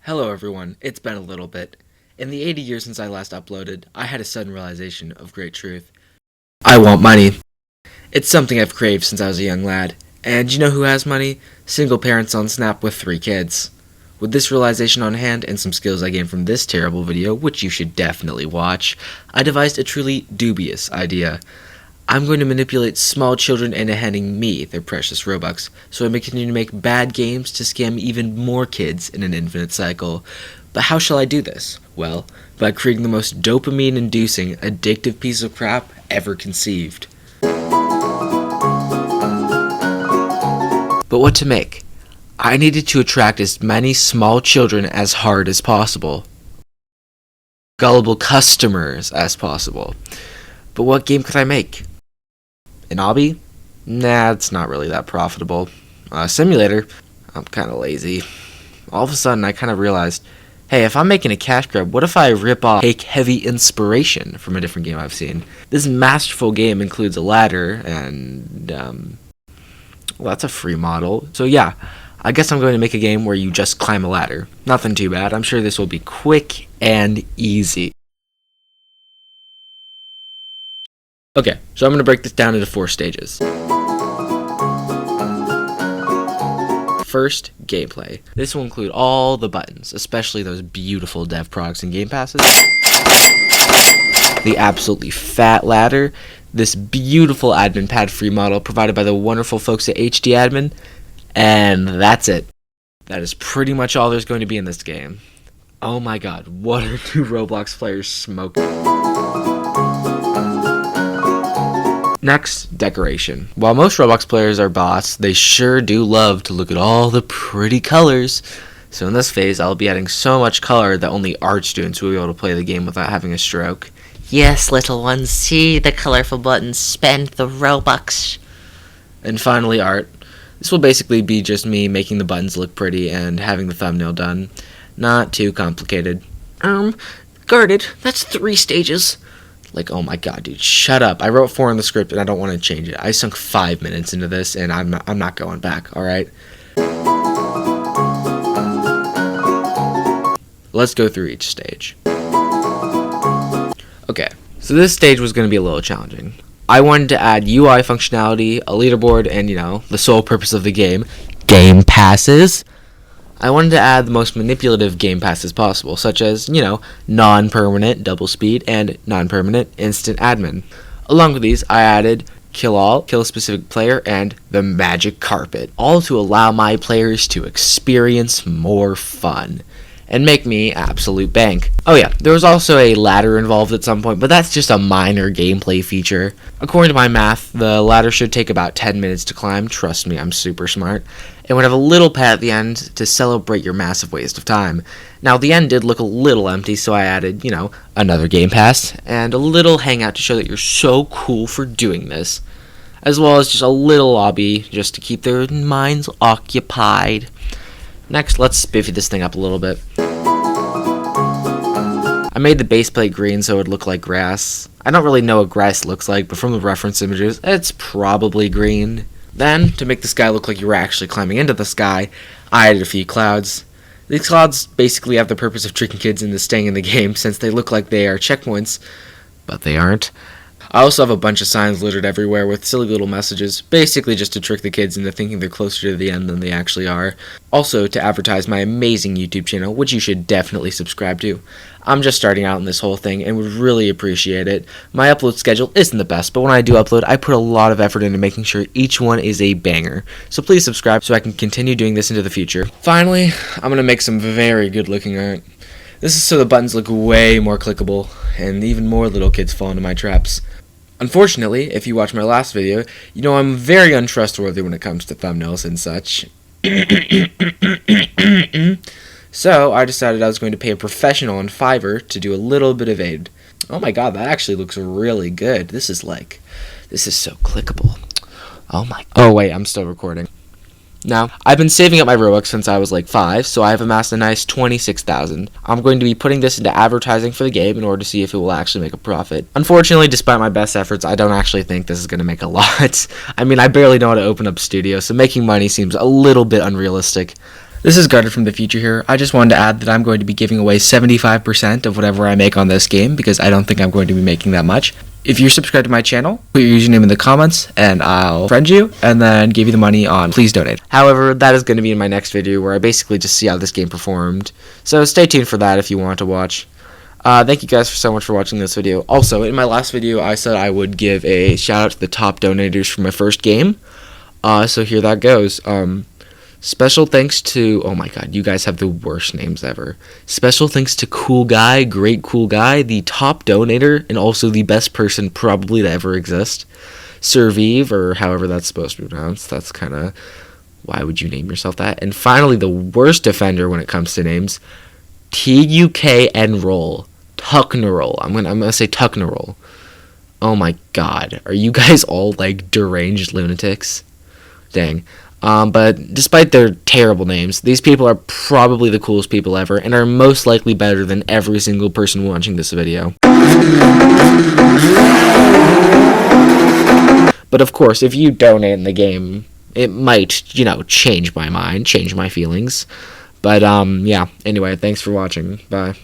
Hello everyone, it's been a little bit. In the 80 years since I last uploaded, I had a sudden realization of great truth. I want money. It's something I've craved since I was a young lad. And you know who has money? Single parents on Snap with 3 kids. With this realization on hand and some skills I gained from this terrible video, which you should definitely watch, I devised a truly dubious idea. I'm going to manipulate small children into handing me their precious Robux, so I may continue to make bad games to scam even more kids in an infinite cycle. But how shall I do this? Well, by creating the most dopamine-inducing, addictive piece of crap ever conceived. But what to make? I needed to attract as many small children as hard as possible. Gullible customers as possible. But what game could I make? An obby? Nah, it's not really that profitable. Simulator? I'm kinda lazy. All of a sudden, I kinda realized, hey, if I'm making a Cashgrab, what if I rip off take heavy inspiration from a different game I've seen? This masterful game includes a ladder, and, well, that's a free model. So yeah, I guess I'm going to make a game where you just climb a ladder. Nothing too bad. I'm sure this will be quick and easy. Okay, so I'm going to break this down into 4 stages. First, gameplay. This will include all the buttons, especially those beautiful dev procs and game passes. The absolutely fat ladder. This beautiful admin pad free model provided by the wonderful folks at HD Admin. And that's it. That is pretty much all there's going to be in this game. Oh my god, what are 2 Roblox players smoking? Next, decoration. While most Roblox players are bots, they sure do love to look at all the pretty colors. So in this phase, I'll be adding so much color that only art students will be able to play the game without having a stroke. Yes, little ones, see the colorful buttons, spend the Robux. And finally, art. This will basically be just me making the buttons look pretty and having the thumbnail done. Not too complicated. Guarded, that's 3 stages. Like, oh my god, dude, shut up. I wrote 4 in the script and I don't want to change it. I sunk 5 minutes into this and I'm not going back, alright? Let's go through each stage. Okay, so this stage was going to be a little challenging. I wanted to add UI functionality, a leaderboard, and, you know, the sole purpose of the game, game passes. I wanted to add the most manipulative game passes possible, such as, you know, non-permanent double speed and non-permanent instant admin. Along with these, I added kill all, kill a specific player, and the magic carpet, all to allow my players to experience more fun and make me absolute bank. Oh yeah, there was also a ladder involved at some point, but that's just a minor gameplay feature. According to my math, the ladder should take about 10 minutes to climb. Trust me, I'm super smart. And would have a little pad at the end to celebrate your massive waste of time. Now, the end did look a little empty, so I added, you know, another game pass and a little hangout to show that you're so cool for doing this, as well as just a little lobby just to keep their minds occupied. Next, let's spiffy this thing up a little bit. I made the base plate green so it would look like grass. I don't really know what grass looks like, but from the reference images, it's probably green. Then, to make the sky look like you were actually climbing into the sky, I added a few clouds. These clouds basically have the purpose of tricking kids into staying in the game since they look like they are checkpoints, but they aren't. I also have a bunch of signs littered everywhere with silly little messages, basically just to trick the kids into thinking they're closer to the end than they actually are. Also, to advertise my amazing YouTube channel, which you should definitely subscribe to. I'm just starting out in this whole thing and would really appreciate it. My upload schedule isn't the best, but when I do upload, I put a lot of effort into making sure each one is a banger. So please subscribe so I can continue doing this into the future. Finally, I'm going to make some very good looking art. This is so the buttons look way more clickable, and even more little kids fall into my traps. Unfortunately, if you watch my last video, you know I'm very untrustworthy when it comes to thumbnails and such. So, I decided I was going to pay a professional on Fiverr to do a little bit of aid. Oh my god, that actually looks really good. This is so clickable. Oh my god. Oh wait, I'm still recording. Now, I've been saving up my Robux since I was like 5, so I have amassed a nice 26,000. I'm going to be putting this into advertising for the game in order to see if it will actually make a profit. Unfortunately, despite my best efforts, I don't actually think this is going to make a lot. I mean, I barely know how to open up Studio, so making money seems a little bit unrealistic. This is Guarded from the future here. I just wanted to add that I'm going to be giving away 75% of whatever I make on this game because I don't think I'm going to be making that much. If you're subscribed to my channel, put your username in the comments and I'll friend you and then give you the money on Please Donate. However, that is going to be in my next video where I basically just see how this game performed. So stay tuned for that if you want to watch. Thank you guys so much for watching this video. Also, in my last video, I said I would give a shout out to the top donators for my first game. So here that goes. Special thanks to, oh my god, you guys have the worst names ever. Special thanks to Cool Guy, Great Cool Guy, the top donator, and also the best person probably to ever exist. Survive, or however that's supposed to be pronounced. That's kind of, why would you name yourself that? And finally, the worst offender when it comes to names, Tuknroll. Tuknroll. I'm gonna say Tuknroll. Oh my god, are you guys all like deranged lunatics? Dang. But despite their terrible names, these people are probably the coolest people ever and are most likely better than every single person watching this video. But of course, if you donate in the game, it might, change my mind, change my feelings. But, yeah. Anyway, thanks for watching. Bye.